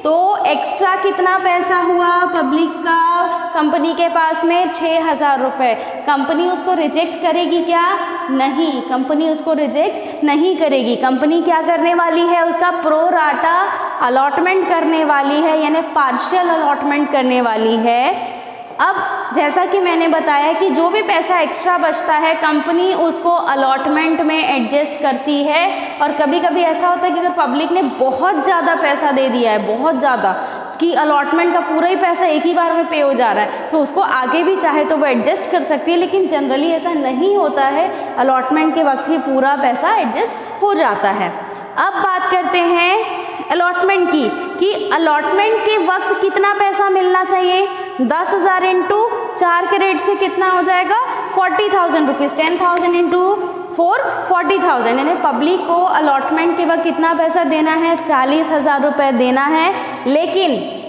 तो एक्स्ट्रा कितना पैसा हुआ पब्लिक का कंपनी के पास में 6,000 रुपये। कंपनी उसको रिजेक्ट करेगी क्या? नहीं, कंपनी उसको रिजेक्ट नहीं करेगी। कंपनी क्या करने वाली है? उसका प्रो राटा अलॉटमेंट करने वाली है, यानी पार्शियल अलॉटमेंट करने वाली है। अब जैसा कि मैंने बताया कि जो भी पैसा एक्स्ट्रा बचता है कंपनी उसको अलॉटमेंट में एडजस्ट करती है। और कभी कभी ऐसा होता है कि अगर पब्लिक ने बहुत ज़्यादा पैसा दे दिया है, बहुत ज़्यादा, कि अलॉटमेंट का पूरा ही पैसा एक ही बार में पे हो जा रहा है, तो उसको आगे भी चाहे तो वो एडजस्ट कर सकती है, लेकिन जनरली ऐसा नहीं होता है। अलॉटमेंट के वक्त ही पूरा पैसा एडजस्ट हो जाता है। अब बात करते हैं अलॉटमेंट की, कि अलॉटमेंट के वक्त कितना पैसा मिलना चाहिए। 10,000 इंटू 4 के रेट से कितना हो जाएगा? 40,000 रुपीज़। 10,000 इंटू 4 40,000, यानी पब्लिक को अलॉटमेंट के वक्त कितना पैसा देना है? 40,000 रुपये देना है। लेकिन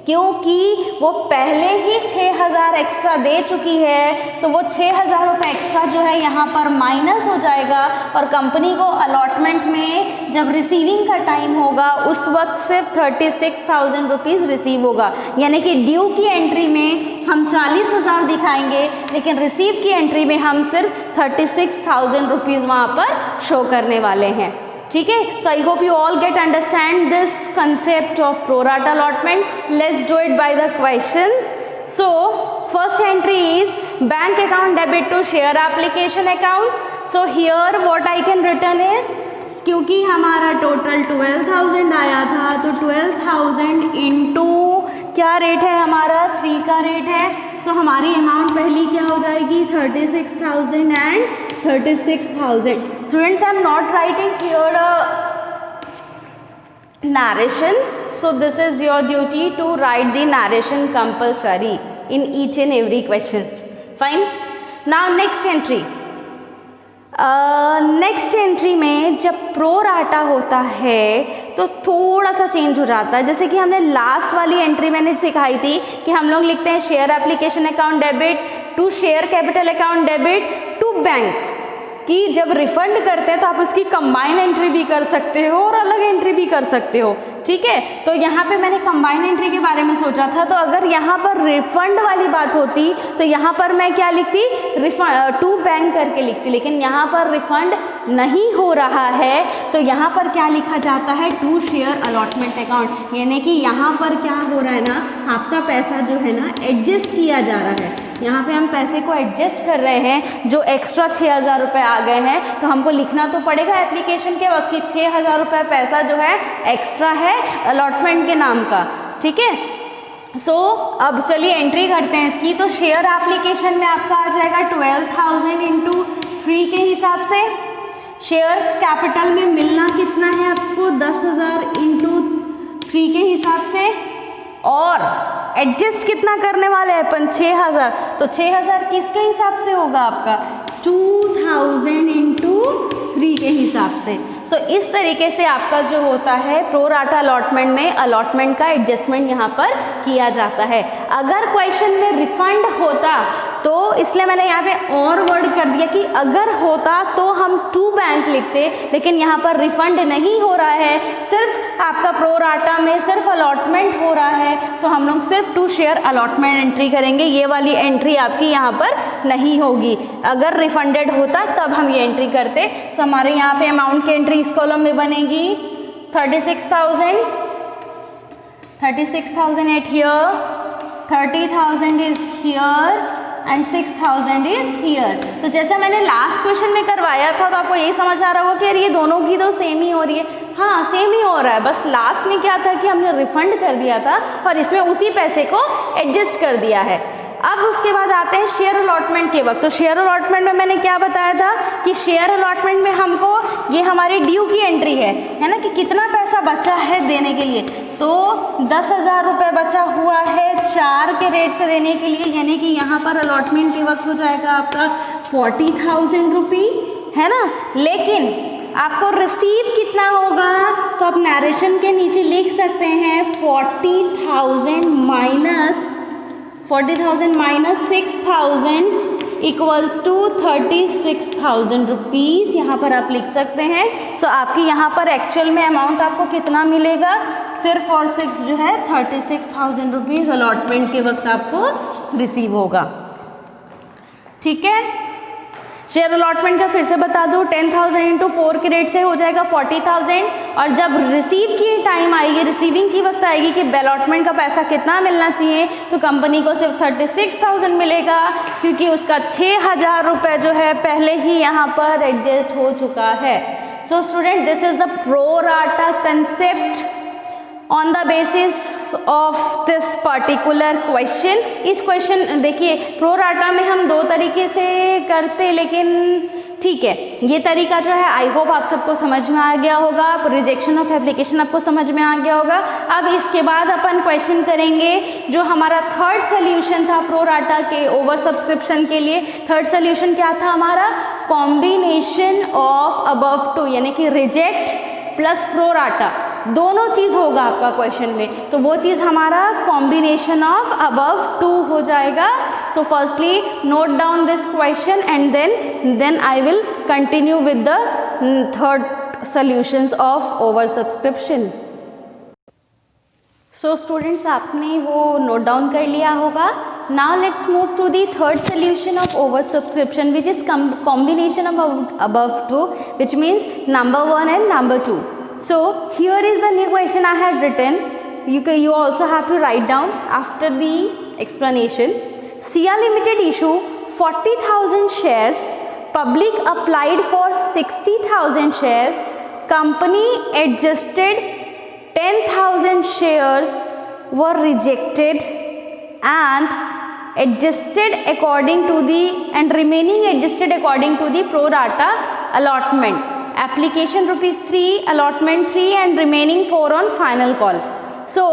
क्योंकि वो पहले ही 6,000 एक्स्ट्रा दे चुकी है तो वो 6,000 रुपये एक्स्ट्रा जो है यहाँ पर माइनस हो जाएगा, और कंपनी को अलॉटमेंट में जब रिसीविंग का टाइम होगा उस वक्त सिर्फ 36,000 रुपीज़ रिसीव होगा। यानी कि ड्यू की एंट्री में हम 40,000 दिखाएंगे, लेकिन रिसीव की एंट्री में हम सिर्फ 36,000 रुपीज़ वहाँ पर शो करने वाले हैं। ठीक है, so I hope you all get understand this concept of pro rata allotment. Let's do it by the question. So first entry is bank account debit to share application account. So here what I can return is, क्योंकि हमारा total 12,000 आया था तो 12,000 into क्या rate है हमारा? 3 का rate है। सो हमारी अमाउंट पहली क्या हो जाएगी? 36,000 and 36,000. Students, I am not writing here a narration, so this is your duty to write the narration compulsory in each and every questions. Fine. Now next entry. Next entry में जब pro rata होता है तो थोड़ा सा change हो जाता है। जैसे कि हमने लास्ट वाली एंट्री मैंने सिखाई थी कि हम लोग लिखते हैं share application account debit to share capital account debit to bank, कि जब रिफंड करते हैं तो आप उसकी कंबाइन एंट्री भी कर सकते हो और अलग एंट्री भी कर सकते हो। ठीक है, तो यहाँ पे मैंने कंबाइन एंट्री के बारे में सोचा था, तो अगर यहाँ पर रिफंड वाली बात होती तो यहाँ पर मैं क्या लिखती? रिफंड टू बैंक करके लिखती, लेकिन यहाँ पर रिफंड नहीं हो रहा है तो यहाँ पर क्या लिखा जाता है? To share allotment account. यानी कि यहाँ पर क्या हो रहा है ना, आपका पैसा जो है ना एडजस्ट किया जा रहा है। यहाँ पे हम पैसे को एडजस्ट कर रहे हैं, जो एक्स्ट्रा 6,000 रुपये आ गए हैं तो हमको लिखना तो पड़ेगा एप्लीकेशन के वक्त कि 6,000 रुपये पैसा जो है एक्स्ट्रा है अलॉटमेंट के नाम का। ठीक है, सो अब चलिए एंट्री करते हैं इसकी। तो शेयर एप्लीकेशन में आपका आ जाएगा 12,000 इंटू 3 के हिसाब से। शेयर कैपिटल में मिलना कितना है आपको? 10,000 इंटू 3 के हिसाब से, और एडजस्ट कितना करने वाले हैं अपन? 6,000। तो 6,000 किसके हिसाब से होगा आपका? 2,000 इंटू 3 के हिसाब से। सो इस तरीके से आपका जो होता है प्रो राटा अलॉटमेंट में अलॉटमेंट का एडजस्टमेंट यहाँ पर किया जाता है। अगर क्वेश्चन में रिफंड होता तो इसलिए मैंने यहाँ पे और वर्ड कर दिया कि अगर होता तो हम टू बैंक लिखते, लेकिन यहाँ पर रिफंड नहीं हो रहा है, सिर्फ आपका प्रो राटा में सिर्फ अलॉटमेंट हो रहा है तो हम लोग सिर्फ टू शेयर अलॉटमेंट एंट्री करेंगे। ये वाली एंट्री आपकी यहाँ पर नहीं होगी। अगर रिफंडेड होता तब हम ये एंट्री करते। सो हमारे यहाँ पे अमाउंट की एंट्री इस कॉलम में बनेगी 36,000 eight here, 30,000 is here and 6,000 is here. तो जैसा मैंने लास्ट क्वेश्चन में करवाया था तो आपको यही समझ आ रहा होगा कि यार ये दोनों की तो सेम ही हो रही है। हाँ, सेम ही हो रहा है, बस लास्ट में क्या था कि हमने रिफंड कर दिया था और इसमें उसी पैसे को एडजस्ट कर दिया है। अब उसके बाद आते हैं शेयर अलॉटमेंट के वक्त। तो शेयर अलॉटमेंट में मैंने क्या बताया था कि शेयर अलॉटमेंट में हमको ये हमारी ड्यू की एंट्री है ना, कि कितना पैसा बचा है देने के लिए। तो 10,000 रुपये बचा हुआ है 4 के रेट से देने के लिए, यानी कि यहाँ पर अलॉटमेंट के वक्त हो जाएगा आपका 40,000 रुपी, है ना। लेकिन आपको रिसीव कितना होगा, तो आप नरेशन के नीचे लिख सकते हैं 40,000 माइनस 6,000 इक्वल्स टू 36,000 रुपीज़, यहाँ पर आप लिख सकते हैं। सो आपकी यहाँ पर एक्चुअल में अमाउंट आपको कितना मिलेगा, सिर्फ और सिर्फ जो है 36,000 रुपीज़ अलॉटमेंट के वक्त आपको रिसीव होगा। ठीक है, शेयर अलॉटमेंट का फिर से बता दूँ, 10,000 इंटू 4 के रेट से हो जाएगा 40,000, और जब रिसीव की टाइम आएगी, रिसीविंग की वक्त आएगी कि अलॉटमेंट का पैसा कितना मिलना चाहिए, तो कंपनी को सिर्फ 36,000 मिलेगा, क्योंकि उसका 6,000 रुपये जो है पहले ही यहाँ पर एडजस्ट हो चुका है। So student, this is the pro rata concept on the basis of this particular question. इस क्वेश्चन देखिए, प्रो राटा में हम दो तरीके से करते, लेकिन ठीक है, ये तरीका जो है आई होप आप सबको समझ में आ गया होगा, रिजेक्शन ऑफ एप्लीकेशन आपको समझ में आ गया होगा। अब इसके बाद अपन क्वेश्चन करेंगे जो हमारा थर्ड सोल्यूशन था प्रो राटा के ओवर सब्सक्रिप्शन के लिए। थर्ड सोल्यूशन क्या था हमारा, कॉम्बिनेशन ऑफ अबव टू, यानी कि रिजेक्ट प्लस प्रो राटा, दोनों चीज़ होगा आपका क्वेश्चन में, तो वो चीज़ हमारा कॉम्बिनेशन ऑफ अबव टू हो जाएगा। So firstly note down this question and then I will continue with the third solutions of over subscription. So students, आपने वो नोट डाउन कर लिया होगा। Now let's move to the third solution of oversubscription, which is combination of above two, which means number 1 and number 2. So here is the new question I had written. You also have to write down after the explanation. SIA Limited issue 40,000 shares. Public applied for 60,000 shares. Company adjusted 10,000 shares were rejected and adjusted according to the remaining adjusted according to the pro rata allotment. Application ₹3, allotment 3 and remaining 4 on final call. So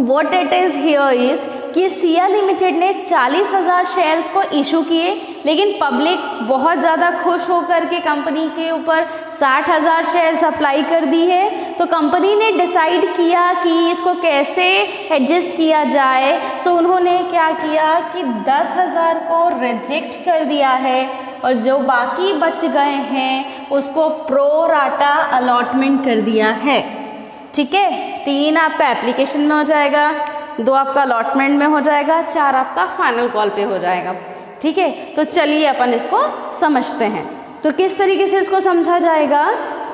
what it is here is कि Siya limited ने 40,000 shares को issue किए, लेकिन public बहुत ज़्यादा खुश होकर के कंपनी के ऊपर 60,000 शेयर्स अप्लाई कर दी है। तो कंपनी ने डिसाइड किया कि इसको कैसे एडजस्ट किया जाए। सो उन्होंने क्या किया कि 10,000 को रिजेक्ट कर दिया है और जो बाकी बच गए हैं उसको प्रो राटा अलॉटमेंट कर दिया है। ठीक है, 3 आपका एप्लीकेशन में हो जाएगा, 2 आपका अलॉटमेंट में हो जाएगा, 4 आपका फाइनल कॉल पे हो जाएगा। ठीक है, तो चलिए अपन इसको समझते हैं। तो किस तरीके से इसको समझा जाएगा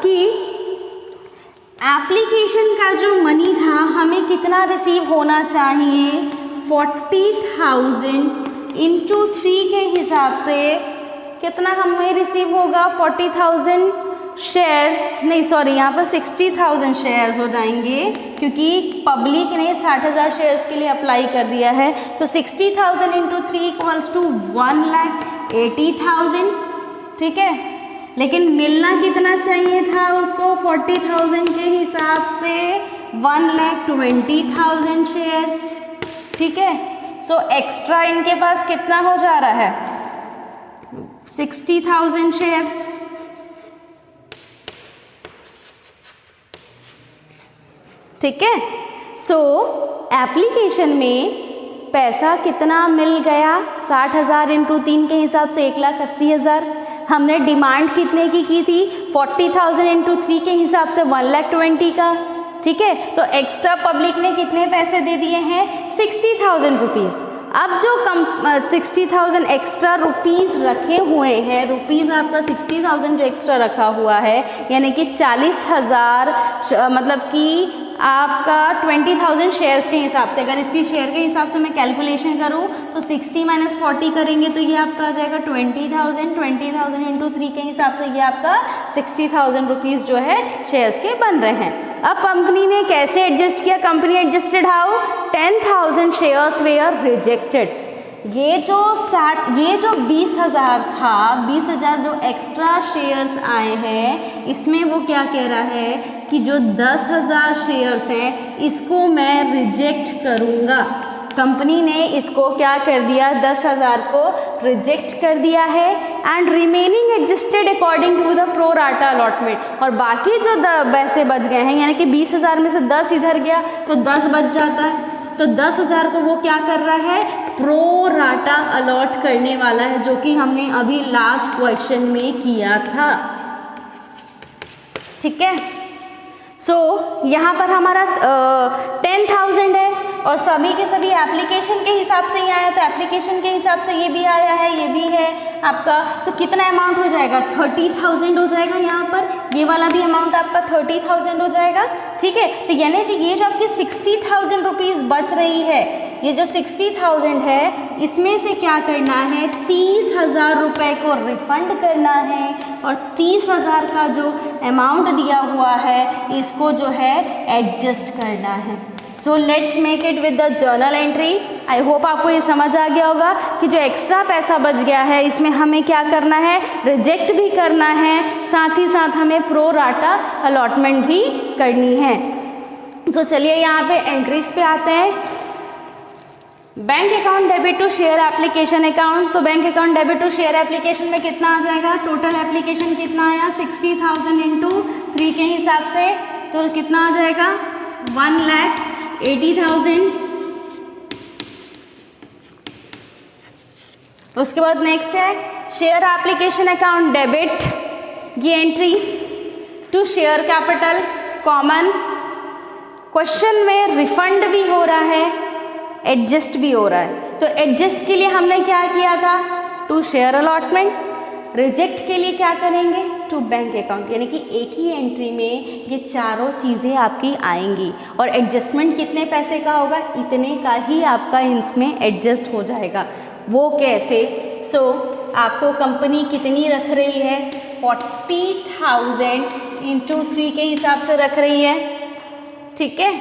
कि एप्लीकेशन का जो मनी था हमें कितना रिसीव होना चाहिए, 40,000 इंटू 3 के हिसाब से कितना हमें रिसीव होगा, 40,000 शेयर्स नहीं सॉरी यहाँ पर 60,000 शेयर्स हो जाएंगे, क्योंकि पब्लिक ने 60,000 शेयर्स के लिए अप्लाई कर दिया है। तो 60,000 इंटू 3 इक्वल्स टू 1,80,000। ठीक है, लेकिन मिलना कितना चाहिए था उसको, 40,000 के हिसाब से 1,20,000 शेयर्स। ठीक है, सो एक्स्ट्रा इनके पास कितना हो जा रहा है, 60,000 शेयर्स। ठीक है, सो एप्लीकेशन में पैसा कितना मिल गया, 60,000 इंटू 3 के हिसाब से 1,80,000। हमने डिमांड कितने की थी, 40,000 इंटू 3 के हिसाब से 1,20,000 का। ठीक है, तो एक्स्ट्रा पब्लिक ने कितने पैसे दे दिए हैं, 60,000 रुपीज़। अब जो 60,000 एक्स्ट्रा रुपीज़ रखे हुए हैं, रुपीज़ आपका 60,000 जो एक्स्ट्रा रखा हुआ है, यानी कि 40,000 मतलब कि आपका 20,000 शेयर्स के हिसाब से, अगर इसकी शेयर के हिसाब से मैं कैलकुलेशन करूँ तो 60 माइनस 40 करेंगे तो ये आपका आ जाएगा 20,000 इंटू 3 के हिसाब से ये आपका 60,000 रुपीज़ जो है शेयर्स के बन रहे हैं। अब कंपनी ने कैसे एडजस्ट किया, company adjusted how, 10,000 shares where rejected. ये जो 20,000 था, 20,000 जो एक्स्ट्रा शेयर्स आए हैं, इसमें वो क्या कह रहा है कि जो 10,000 शेयर्स हैं इसको मैं रिजेक्ट करूँगा। कंपनी ने इसको क्या कर दिया, 10,000 को रिजेक्ट कर दिया है and remaining adjusted according to the pro rata allotment. और बाकी जो पैसे बच गए हैं, यानी कि 20,000 में से 10 इधर गया तो 10 बच जाता है, तो 10,000 को वो क्या कर रहा है, प्रो राटा अलॉट करने वाला है, जो कि हमने अभी लास्ट क्वेश्चन में किया था। ठीक है, सो यहाँ पर हमारा 10,000 है और सभी के सभी एप्लीकेशन के हिसाब से ही आया, तो एप्लीकेशन के हिसाब से ये भी आया है, ये भी है आपका, तो कितना अमाउंट हो जाएगा, 30,000 हो जाएगा। यहाँ पर ये वाला भी अमाउंट आपका 30,000 हो जाएगा। ठीक है, तो यानी कि ये जो आपकी 60,000 रुपीज़ बच रही है, ये जो 60,000 है, इसमें से क्या करना है, 30,000 रुपये को रिफंड करना है और 30,000 का जो अमाउंट दिया हुआ है इसको जो है एडजस्ट करना है। सो let's make it with the journal entry. I hope आपको ये समझ आ गया होगा कि जो एक्स्ट्रा पैसा बच गया है इसमें हमें क्या करना है, रिजेक्ट भी करना है, साथ ही साथ हमें प्रो राटा अलॉटमेंट भी करनी है। सो चलिए यहाँ पे एंट्रीज पे आते हैं। Bank account debit to share application account, तो bank account debit to share application में कितना आ जाएगा, टोटल एप्लीकेशन कितना आया, 60,000 इंटू 3 के हिसाब से, तो कितना आ जाएगा, 1,80,000। उसके बाद नेक्स्ट है शेयर एप्लीकेशन अकाउंट डेबिट, ये entry to share capital common. Question में रिफंड भी हो रहा है, एडजस्ट भी हो रहा है, तो एडजस्ट के लिए हमने क्या किया था, टू शेयर अलॉटमेंट, रिजेक्ट के लिए क्या करेंगे, टू बैंक अकाउंट, यानी कि एक ही एंट्री में ये चारों चीज़ें आपकी आएंगी और एडजस्टमेंट कितने पैसे का होगा, इतने का ही आपका इसमें एडजस्ट हो जाएगा। वो कैसे, सो आपको कंपनी कितनी रख रही है, 40,000 इंटू 3 के हिसाब से रख रही है। ठीक है,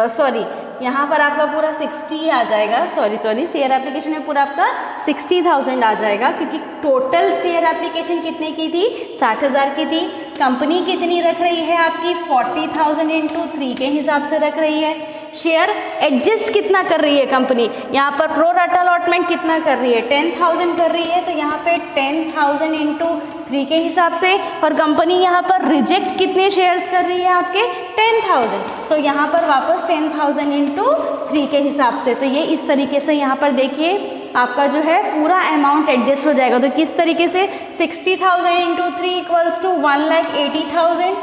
सॉरी यहाँ पर आपका पूरा 60 आ जाएगा, सॉरी शेयर एप्लीकेशन में पूरा आपका 60,000 आ जाएगा, क्योंकि टोटल शेयर एप्लीकेशन कितने की थी, 60,000 की थी। कंपनी कितनी रख रही है आपकी, 40,000 इंटू 3 के हिसाब से रख रही है। शेयर एडजस्ट कितना कर रही है कंपनी, यहाँ पर प्रो राटा अलॉटमेंट कितना कर रही है, 10,000 कर रही है, तो यहाँ पे 10,000 इंटू 3 के हिसाब से, और कंपनी यहाँ पर रिजेक्ट कितने शेयर्स कर रही है आपके, 10,000। सो यहाँ पर वापस 10,000 इंटू 3 के हिसाब से, तो ये इस तरीके से यहाँ पर देखिए आपका जो है पूरा अमाउंट एडजस्ट हो जाएगा। तो किस तरीके से, 60,000 इंटू 3 इक्वल्स टू 1,80,000।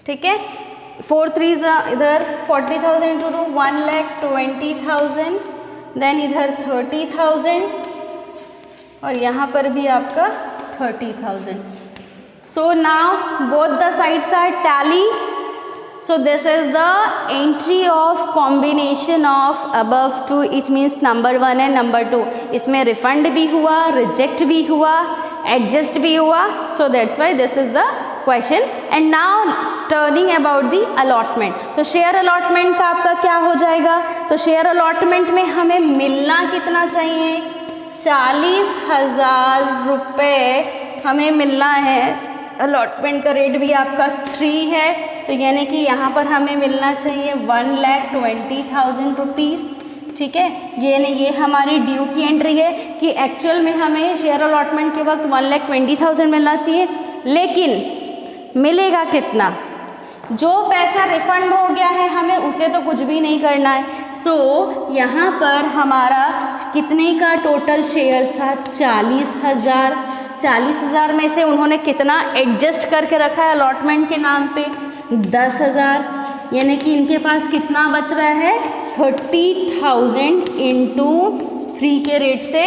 ठीक है, 4 3 इधर 40,000 इंटू 2 1,20,000, देन इधर 30,000 और यहाँ पर भी आपका 30,000। So now both the sides are tally. So this is the entry of combination of above two, it means number 1 and number 2. इसमें refund भी हुआ, reject भी हुआ, adjust भी हुआ, so that's why this is the question. And now turning about the allotment. तो share allotment का आपका क्या हो जाएगा, तो share allotment में हमें मिलना कितना चाहिए, 40,000 रुपये हमें मिलना है। अलॉटमेंट का रेट भी आपका 3 है, तो यानी कि यहाँ पर हमें मिलना चाहिए 1,20,000 रुपीज़। ठीक है, ये हमारी ड्यू की एंट्री है कि एक्चुअल में हमें शेयर अलॉटमेंट के वक्त 1,20,000 मिलना चाहिए, लेकिन मिलेगा कितना, जो पैसा रिफंड हो गया है हमें उसे तो कुछ भी नहीं करना है। सो यहाँ पर हमारा कितने का टोटल शेयर्स था, 40,000। 40,000 में से उन्होंने कितना एडजस्ट करके रखा है अलॉटमेंट के नाम पे, 10,000, यानी कि इनके पास कितना बच रहा है, 30,000 इंटू 3 के रेट से,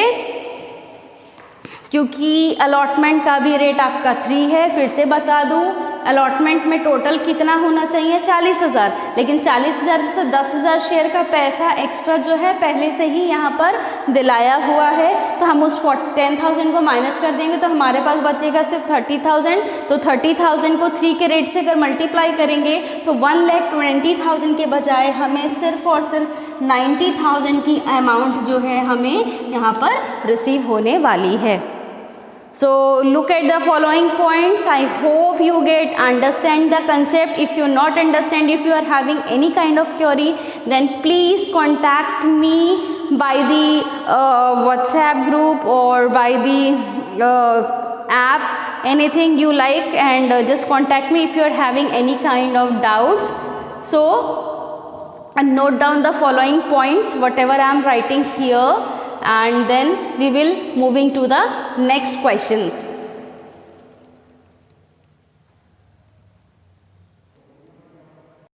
क्योंकि अलॉटमेंट का भी रेट आपका 3 है। फिर से बता दूं, अलॉटमेंट में टोटल कितना होना चाहिए, 40,000, लेकिन 40,000 से 10,000 शेयर का पैसा एक्स्ट्रा जो है पहले से ही यहाँ पर दिलाया हुआ है, तो हम उस 10,000 को माइनस कर देंगे तो हमारे पास बचेगा सिर्फ 30,000। तो 30,000 को 3 के रेट से अगर मल्टीप्लाई करेंगे तो 1,20,000 के बजाय हमें सिर्फ और सिर्फ 90,000 की अमाउंट जो है हमें यहाँ पर रिसीव होने वाली है। So look at the following points. I hope you understand the concept. If you not understand, if you are having any kind of query, then please contact me by the WhatsApp group or by the app, anything you like, and just contact me if you are having any kind of doubts. So note down the following points, whatever I am writing here, and then we will moving to the next question.